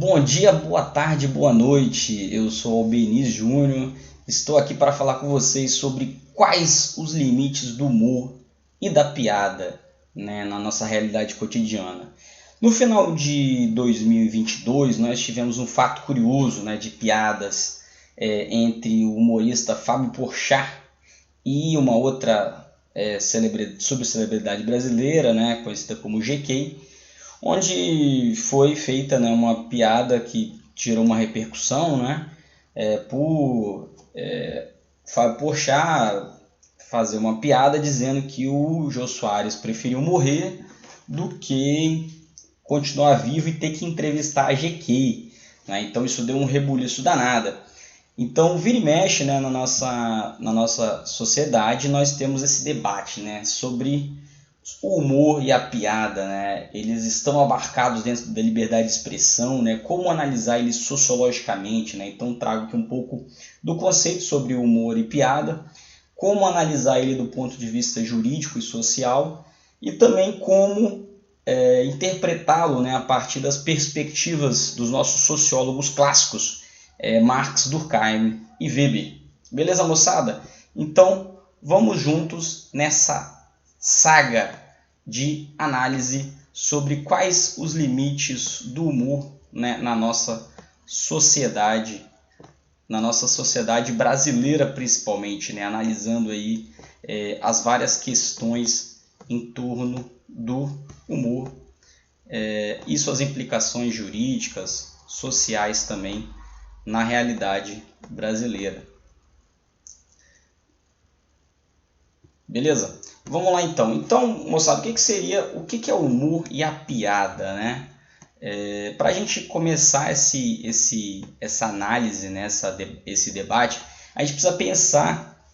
Bom dia, boa tarde, boa noite. Eu sou Albeniz Júnior. Estou aqui para falar com vocês sobre quais os limites do humor e da piada, né, na nossa realidade cotidiana. No final de 2022, nós tivemos um fato curioso, né, de piadas entre o humorista Fábio Porchat e uma outra subcelebridade brasileira, né, conhecida como GK, onde foi feita, né, uma piada que tirou uma repercussão, né, por Fábio Porchat fazer uma piada dizendo que o Jô Soares preferiu morrer do que continuar vivo e ter que entrevistar a GK. Né? Então isso deu um rebuliço danado. Então, vira e mexe, né, na nossa sociedade, nós temos esse debate, né, sobre o humor e a piada, né? Eles estão abarcados dentro da liberdade de expressão, né? Como analisar eles sociologicamente, né? Então trago aqui um pouco do conceito sobre humor e piada, como analisar ele do ponto de vista jurídico e social e também como interpretá-lo, né? A partir das perspectivas dos nossos sociólogos clássicos, Marx, Durkheim e Weber. Beleza, moçada? Então vamos juntos nessa saga de análise sobre quais os limites do humor, né, na nossa sociedade brasileira principalmente, né, analisando aí as várias questões em torno do humor e suas implicações jurídicas, sociais também na realidade brasileira. Beleza? Vamos lá então. Então, moçada, o que é o humor e a piada, né? Para a gente começar essa análise, né? Esse debate, a gente precisa pensar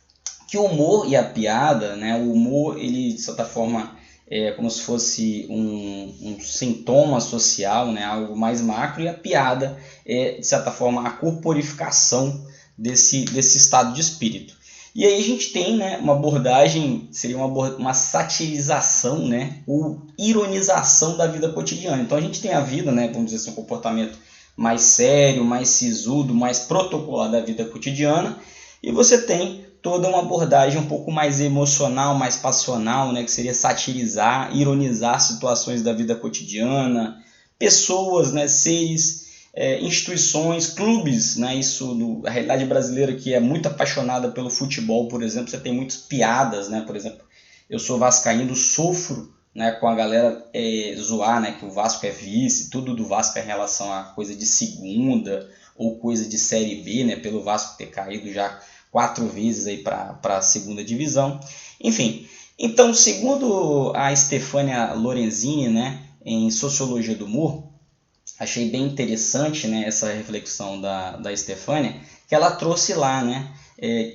que o humor e a piada, né? O humor, ele de certa forma é como se fosse um sintoma social, né? Algo mais macro, e a piada é de certa forma a corporificação desse estado de espírito. E aí a gente tem, né, uma abordagem, seria uma satirização, né, ou ironização da vida cotidiana. Então a gente tem a vida, né, vamos dizer assim, um comportamento mais sério, mais sisudo, mais protocolar da vida cotidiana, e você tem toda uma abordagem um pouco mais emocional, mais passional, né, que seria satirizar, ironizar situações da vida cotidiana, pessoas, né, seres, instituições, clubes, né, a realidade brasileira que é muito apaixonada pelo futebol, por exemplo, você tem muitas piadas, né, por exemplo, eu sou vascaíno, sofro, né, com a galera zoar, né, que o Vasco é vice, tudo do Vasco é em relação a coisa de segunda ou coisa de Série B, né, pelo Vasco ter caído já 4 vezes aí para a segunda divisão. Enfim, então, segundo a Stefania Lorenzini, né, em Sociologia do Humor, achei bem interessante, né, essa reflexão da Stefania, que ela trouxe lá, né,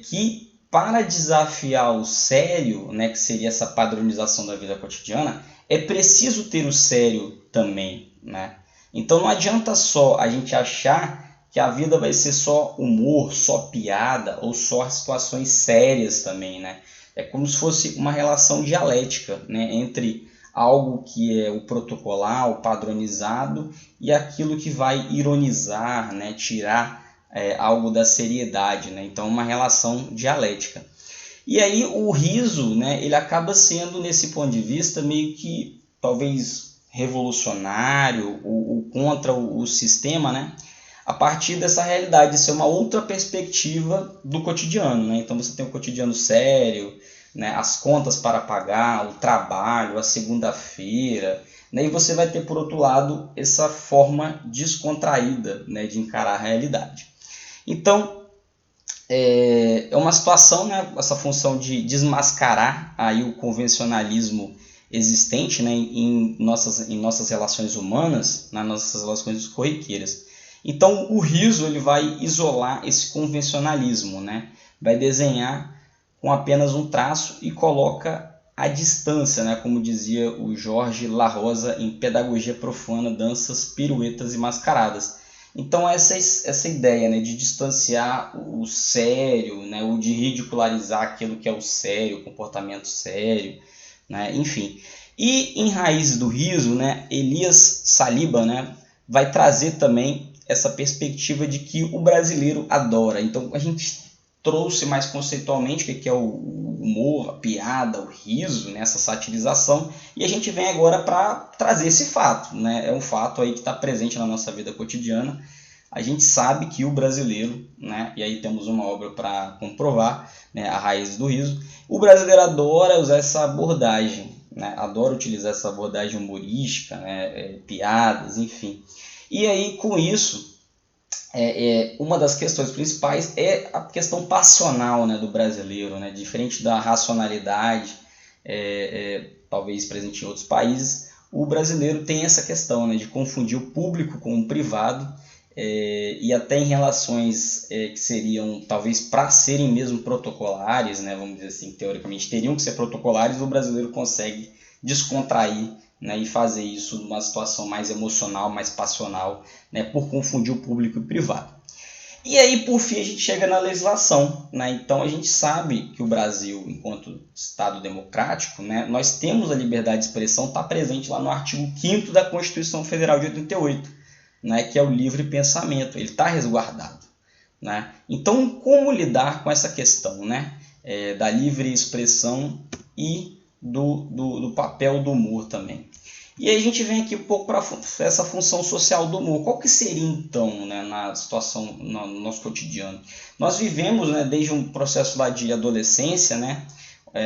que para desafiar o sério, né, que seria essa padronização da vida cotidiana, é preciso ter o sério também, né? Então não adianta só a gente achar que a vida vai ser só humor, só piada ou só situações sérias também, né? É como se fosse uma relação dialética, né, entre algo que é o protocolar, o padronizado, e aquilo que vai ironizar, né, tirar algo da seriedade, né? Então uma relação dialética. E aí o riso, né, ele acaba sendo, nesse ponto de vista, meio que talvez revolucionário ou contra o sistema, né? A partir dessa realidade, de ser uma outra perspectiva do cotidiano, né? Então você tem o cotidiano sério, né, as contas para pagar, o trabalho, a segunda-feira, né, e você vai ter, por outro lado, essa forma descontraída, né, de encarar a realidade. Então, é uma situação, né, essa função de desmascarar aí o convencionalismo existente, né, em nossas relações humanas, nas nossas relações corriqueiras. Então, o riso ele vai isolar esse convencionalismo, né, vai desenhar com apenas um traço e coloca a distância, né, como dizia o Jorge La Rosa em Pedagogia Profana, Danças, Piruetas e Mascaradas. Então essa ideia, né, de distanciar o sério, né, ou de ridicularizar aquilo que é o sério, o comportamento sério, né, enfim. E em Raízes do Riso, né, Elias Saliba, né, vai trazer também essa perspectiva de que o brasileiro adora. Então a gente trouxe mais conceitualmente o que é o humor, a piada, o riso, né, essa satirização, e a gente vem agora para trazer esse fato, né? É um fato aí que está presente na nossa vida cotidiana. A gente sabe que o brasileiro, né, e aí temos uma obra para comprovar, né, A Raiz do Riso, o brasileiro adora usar essa abordagem, né, adora utilizar essa abordagem humorística, né, piadas, enfim. E aí, com isso, uma das questões principais é a questão passional, né, do brasileiro, né, diferente da racionalidade, talvez presente em outros países. O brasileiro tem essa questão, né, de confundir o público com o privado, e até em relações que seriam talvez para serem mesmo protocolares, né, vamos dizer assim, teoricamente teriam que ser protocolares, o brasileiro consegue descontrair, né, e fazer isso numa situação mais emocional, mais passional, né, por confundir o público e o privado. E aí, por fim, a gente chega na legislação, né? Então a gente sabe que o Brasil, enquanto Estado democrático, né, nós temos a liberdade de expressão, está presente lá no artigo 5º da Constituição Federal de 88, né, que é o livre pensamento, ele está resguardado, né? Então, como lidar com essa questão, né, da livre expressão e do papel do humor também? E aí a gente vem aqui um pouco para essa função social do humor. Qual que seria então, né, na situação, no nosso cotidiano? Nós vivemos, né, desde um processo lá de adolescência, né,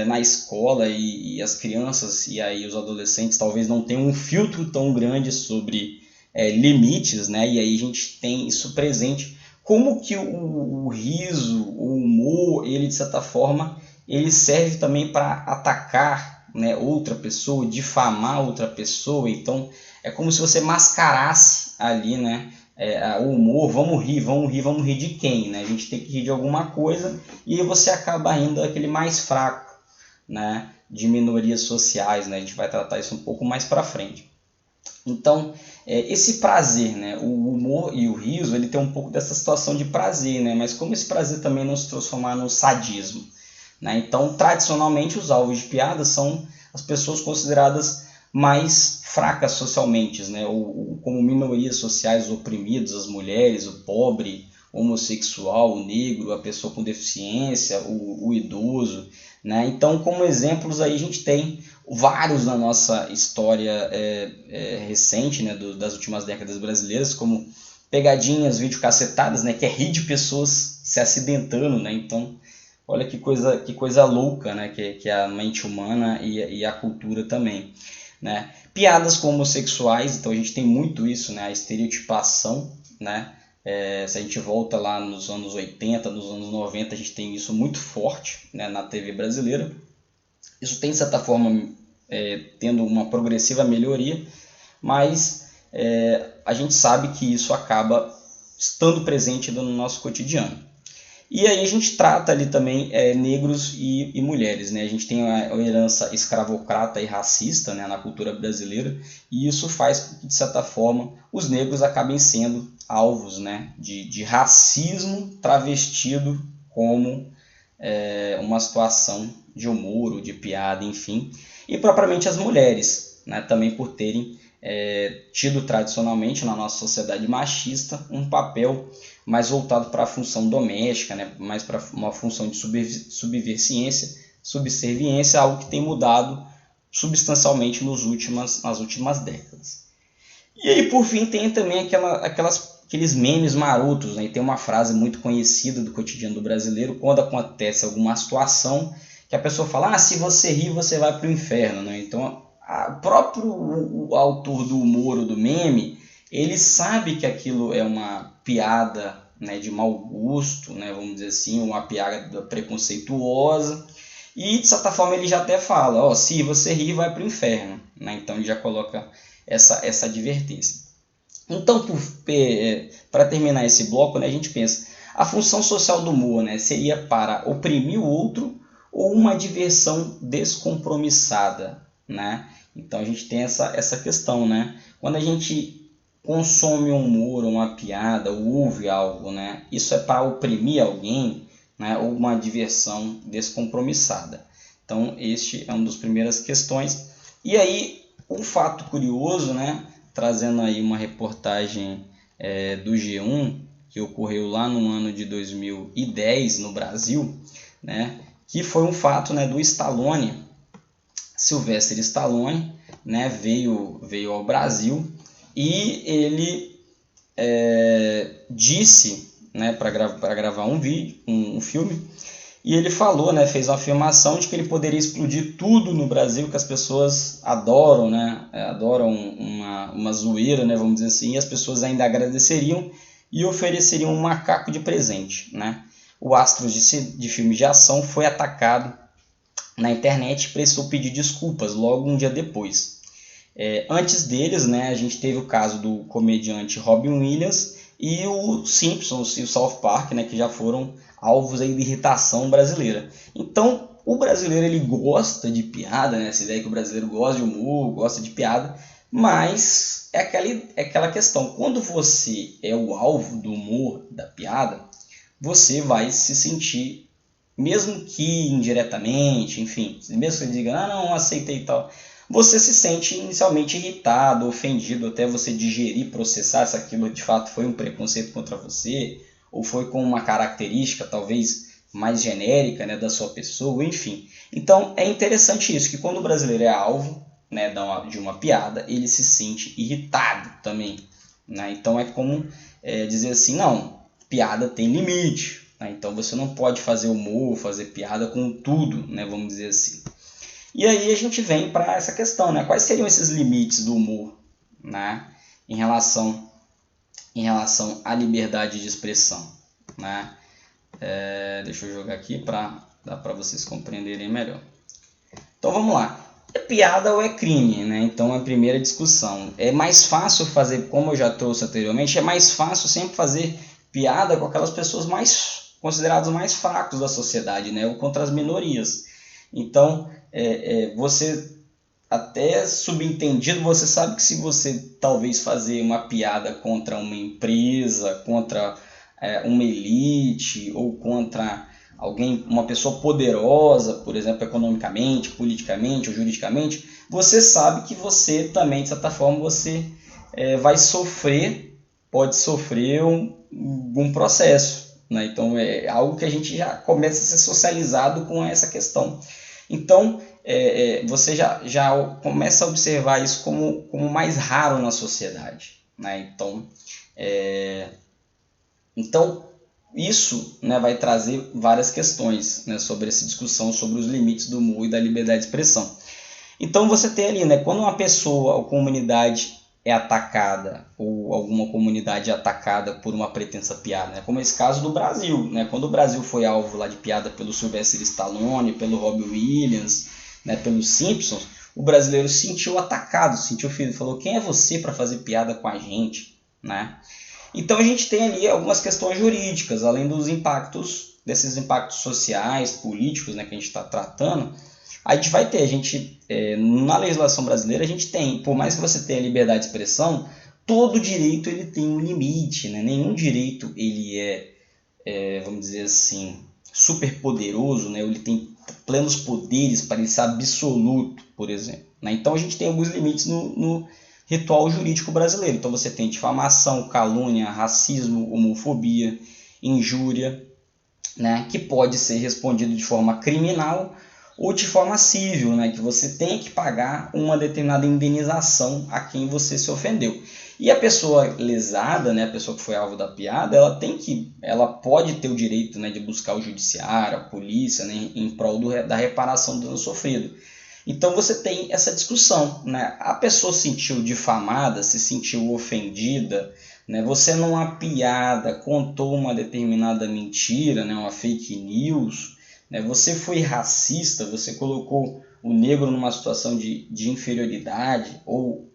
na escola, e as crianças e aí os adolescentes talvez não tenham um filtro tão grande sobre limites, né, e aí a gente tem isso presente. Como que o riso, o humor, ele de certa forma, ele serve também para atacar, né, outra pessoa, difamar outra pessoa. Então é como se você mascarasse ali, né, o humor. Vamos rir de quem, né? A gente tem que rir de alguma coisa, e aí você acaba rindo daquele mais fraco, né, de minorias sociais, né? A gente vai tratar isso um pouco mais para frente. Então esse prazer, né, o humor e o riso, ele tem um pouco dessa situação de prazer, né? Mas como esse prazer também não se transformar no sadismo, né? Então, tradicionalmente, os alvos de piadas são as pessoas consideradas mais fracas socialmente, né? Ou como minorias sociais oprimidas, as mulheres, o pobre, o homossexual, o negro, a pessoa com deficiência, o idoso, né? Então, como exemplos, aí a gente tem vários na nossa história recente, né? Das últimas décadas brasileiras, como pegadinhas, videocassetadas, né? Que é rir de pessoas se acidentando, né? Então, olha que coisa louca, né, que é a mente humana e a cultura também, né? Piadas com homossexuais, então a gente tem muito isso, né, a estereotipação, né? Se a gente volta lá nos anos 80, nos anos 90, a gente tem isso muito forte, né, na TV brasileira. Isso tem, de certa forma, tendo uma progressiva melhoria, mas a gente sabe que isso acaba estando presente no nosso cotidiano. E aí a gente trata ali também negros e mulheres, né? A gente tem a herança escravocrata e racista, né, na cultura brasileira, e isso faz com que, de certa forma, os negros acabem sendo alvos, né, de racismo travestido como uma situação de humor ou de piada, enfim. E propriamente as mulheres, né, também por terem tido tradicionalmente na nossa sociedade machista um papel mais voltado para a função doméstica, né, mais para uma função de subserviência, algo que tem mudado substancialmente nas últimas décadas. E aí, por fim, tem também aqueles memes marotos, né? E tem uma frase muito conhecida do cotidiano do brasileiro, quando acontece alguma situação que a pessoa fala: se você rir, você vai para o inferno, né? Então, o próprio autor do humor ou do meme, ele sabe que aquilo é uma piada, né, de mau gosto, né, vamos dizer assim, uma piada preconceituosa, e de certa forma ele já até fala: se você rir, vai para o inferno, né? Então ele já coloca essa advertência. Então, para terminar esse bloco, né, a gente pensa, a função social do humor, né, seria para oprimir o outro ou uma diversão descompromissada, né? Então a gente tem essa questão, né? Quando a gente consome um humor, uma piada, ou ouve algo, né, isso é para oprimir alguém, né, ou uma diversão descompromissada. Então este é uma das primeiras questões. E aí, um fato curioso, né, trazendo aí uma reportagem do G1, que ocorreu lá no ano de 2010 no Brasil, né, que foi um fato, né, do Stallone, Sylvester Stallone, né, veio ao Brasil e ele disse, né, para gravar um vídeo, um filme, e ele falou, né, fez uma afirmação de que ele poderia explodir tudo no Brasil, que as pessoas adoram, né, adoram uma zoeira, né, vamos dizer assim, e as pessoas ainda agradeceriam e ofereceriam um macaco de presente, né. O astro de filmes de ação foi atacado na internet e precisou pedir desculpas logo um dia depois. Antes deles, né, a gente teve o caso do comediante Robin Williams e o Simpsons e o South Park, né, que já foram alvos aí de irritação brasileira. Então, o brasileiro ele gosta de piada, né, essa ideia que o brasileiro gosta de humor, gosta de piada, mas é aquela questão, quando você é o alvo do humor, da piada, você vai se sentir, mesmo que indiretamente, enfim, mesmo que você diga, não aceitei e tal, você se sente inicialmente irritado, ofendido, até você digerir, processar se aquilo de fato foi um preconceito contra você, ou foi com uma característica talvez mais genérica, né, da sua pessoa, enfim. Então é interessante isso, que quando o brasileiro é alvo, né, de uma piada, ele se sente irritado também, né? Então é como dizer assim, não, piada tem limite, né? Então você não pode fazer humor, fazer piada com tudo, né, vamos dizer assim. E aí a gente vem para essa questão, né? Quais seriam esses limites do humor, né, em relação à liberdade de expressão, né? Deixa eu jogar aqui para dar para vocês compreenderem melhor. Então vamos lá. É piada ou é crime, né? Então a primeira discussão. É mais fácil fazer, como eu já trouxe anteriormente, é mais fácil sempre fazer piada com aquelas pessoas mais consideradas mais fracos da sociedade, né? Ou contra as minorias. Então você até subentendido, você sabe que se você talvez fazer uma piada contra uma empresa, contra uma elite ou contra alguém, uma pessoa poderosa, por exemplo, economicamente, politicamente ou juridicamente, você sabe que você também, de certa forma, você vai sofrer, pode sofrer um processo, né? Então é algo que a gente já começa a ser socializado com essa questão. Então você já começa a observar isso como mais raro na sociedade, né? Então isso, né, vai trazer várias questões, né, sobre essa discussão sobre os limites do humor e da liberdade de expressão. Então você tem ali, né, quando uma pessoa ou comunidade é atacada ou alguma comunidade é atacada por uma pretensa piada, né, como esse caso do Brasil, né, quando o Brasil foi alvo lá de piada pelo Sylvester Stallone, pelo Robin Williams, né, pelos Simpsons, o brasileiro se sentiu atacado, sentiu ferido, falou, quem é você para fazer piada com a gente, né? Então a gente tem ali algumas questões jurídicas, além dos impactos, desses impactos sociais, políticos, né, que a gente está tratando. A gente vai ter, na legislação brasileira a gente tem, por mais que você tenha liberdade de expressão, todo direito ele tem um limite, né? Nenhum direito ele vamos dizer assim, super poderoso, né? Ele tem plenos poderes para ele ser absoluto, por exemplo, né? Então a gente tem alguns limites no ritual jurídico brasileiro. Então você tem difamação, calúnia, racismo, homofobia, injúria, né, que pode ser respondido de forma criminal ou de forma civil, né, que você tem que pagar uma determinada indenização a quem você se ofendeu. E a pessoa lesada, né, a pessoa que foi alvo da piada, ela pode ter o direito, né, de buscar o judiciário, a polícia, né, em prol da reparação do dano sofrido. Então você tem essa discussão, né? A pessoa se sentiu difamada, se sentiu ofendida, né? Você numa piada contou uma determinada mentira, né? Uma fake news, né? Você foi racista, você colocou o negro numa situação de inferioridade ou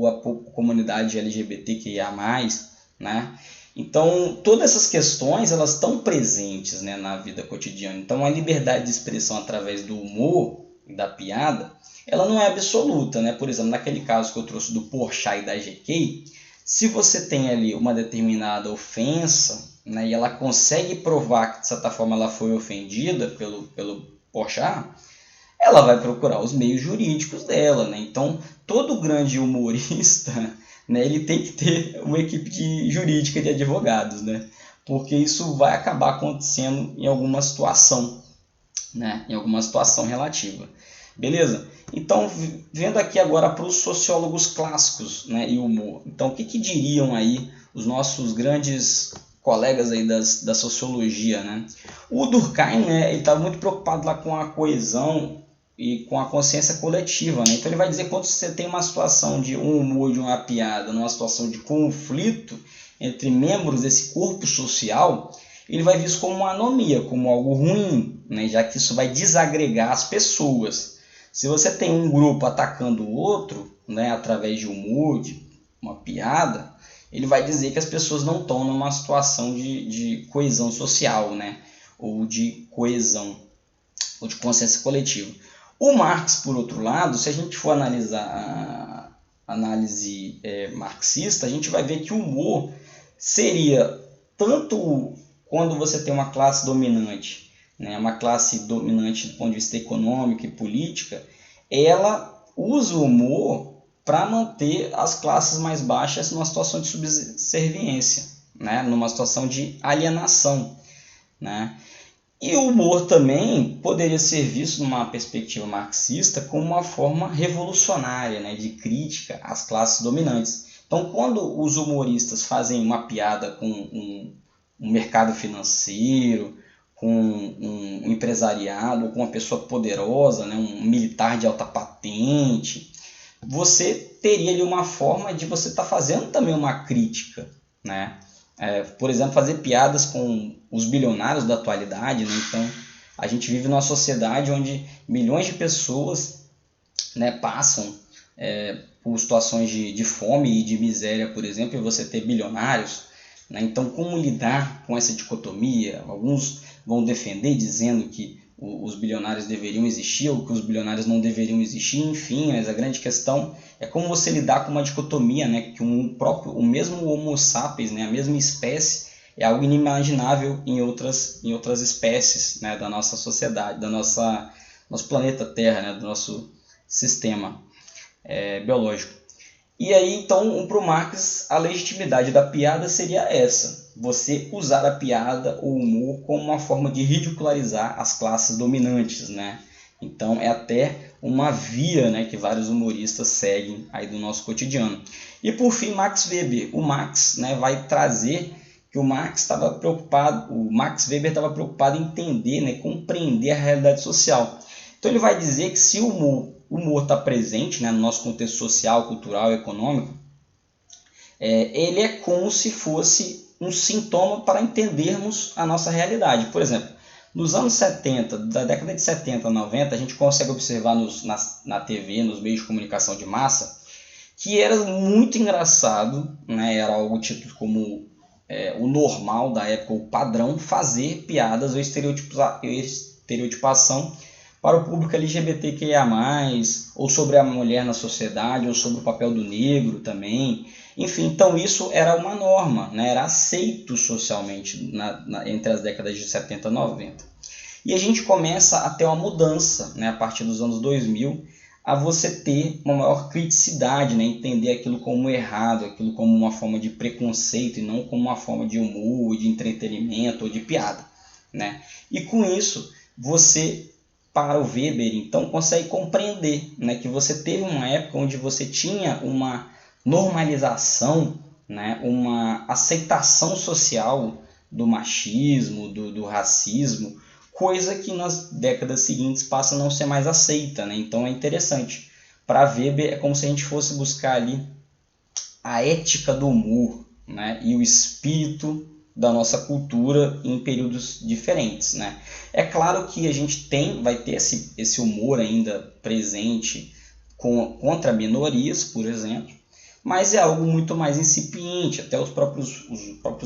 a comunidade LGBTQIA+, né? Então, todas essas questões elas estão presentes, né, na vida cotidiana. Então, a liberdade de expressão através do humor e da piada, ela não é absoluta, né? Por exemplo, naquele caso que eu trouxe do Porchat e da GK, se você tem ali uma determinada ofensa, né, e ela consegue provar que de certa forma ela foi ofendida pelo Porchat, ela vai procurar os meios jurídicos dela, né? Então, todo grande humorista, né, ele tem que ter uma equipe jurídica de advogados, né? Porque isso vai acabar acontecendo em alguma situação, né? Em alguma situação relativa. Beleza? Então, vendo aqui agora para os sociólogos clássicos, né, e o humor. Então, o que diriam aí os nossos grandes colegas aí da sociologia, né? O Durkheim, né, ele estava muito preocupado lá com a coesão e com a consciência coletiva, né? Então ele vai dizer que quando você tem uma situação de um humor, de uma piada, numa situação de conflito entre membros desse corpo social, ele vai ver isso como uma anomia, como algo ruim, né? Já que isso vai desagregar as pessoas. Se você tem um grupo atacando o outro, né, através de humor, de uma piada, ele vai dizer que as pessoas não estão numa situação de coesão social, né? Ou de coesão, ou de consciência coletiva. O Marx, por outro lado, se a gente for analisar a análise marxista, a gente vai ver que o humor seria tanto quando você tem uma classe dominante, né, uma classe dominante do ponto de vista econômico e política, ela usa o humor para manter as classes mais baixas numa situação de subserviência, né, numa situação de alienação, né? E o humor também poderia ser visto numa perspectiva marxista como uma forma revolucionária, né, de crítica às classes dominantes. Então, quando os humoristas fazem uma piada com um mercado financeiro, com um empresariado, com uma pessoa poderosa, né, um militar de alta patente, você teria ali uma forma de você estar fazendo também uma crítica, né? Por exemplo, fazer piadas com os bilionários da atualidade, né? Então, a gente vive numa sociedade onde milhões de pessoas, né, passam por situações de fome e de miséria, por exemplo, e você ter bilionários, né? Então, como lidar com essa dicotomia? Alguns vão defender dizendo que os bilionários deveriam existir ou que os bilionários não deveriam existir, enfim, mas a grande questão é como você lidar com uma dicotomia, né, que o mesmo Homo sapiens, né, a mesma espécie, é algo inimaginável em outras espécies, né, da nossa sociedade, nosso planeta Terra, né, do nosso sistema biológico. E aí, então, para o Marx, a legitimidade da piada seria essa: você usar a piada ou o humor como uma forma de ridicularizar as classes dominantes, né? Então, é até uma via, né, que vários humoristas seguem aí do nosso cotidiano. E, por fim, Max Weber. O Marx, né, vai trazer que o Max Weber estava preocupado em entender, né, compreender a realidade social. Então, ele vai dizer que se o humor está presente, né, no nosso contexto social, cultural e econômico, ele é como se fosse um sintoma para entendermos a nossa realidade. Por exemplo, nos anos 70, da década de 70 a 90, a gente consegue observar na TV, nos meios de comunicação de massa, que era muito engraçado, né, era algo tido como o normal da época, o padrão, fazer piadas ou estereotipação para o público LGBTQIA+, ou sobre a mulher na sociedade, ou sobre o papel do negro também. Enfim, então isso era uma norma, né? Era aceito socialmente entre as décadas de 70 e 90. E a gente começa a ter uma mudança, né, a partir dos anos 2000, a você ter uma maior criticidade, né, entender aquilo como errado, aquilo como uma forma de preconceito e não como uma forma de humor, de entretenimento ou de piada, né? E com isso, você, para o Weber, então, consegue compreender, né, que você teve uma época onde você tinha uma normalização, né, uma aceitação social do machismo, do racismo, coisa que nas décadas seguintes passa a não ser mais aceita, né? Então é interessante. Para Weber é como se a gente fosse buscar ali a ética do humor, né, e o espírito da nossa cultura em períodos diferentes, né? É claro que a gente vai ter esse humor ainda presente contra minorias, por exemplo, mas é algo muito mais incipiente. Até os próprios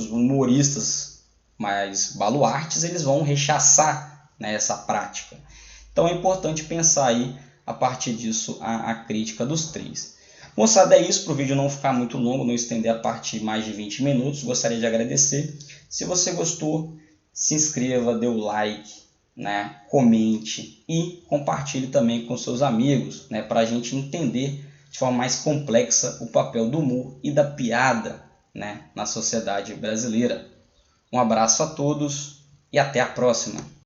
humoristas mais baluartes, eles vão rechaçar, né, essa prática. Então é importante pensar aí, a partir disso, a crítica dos três. Moçada, é isso, para o vídeo não ficar muito longo, não estender a parte de mais de 20 minutos. Gostaria de agradecer. Se você gostou, se inscreva, dê o like, né? Comente e compartilhe também com seus amigos, né? Para a gente entender de forma mais complexa o papel do humor e da piada, né? Na sociedade brasileira. Um abraço a todos e até a próxima!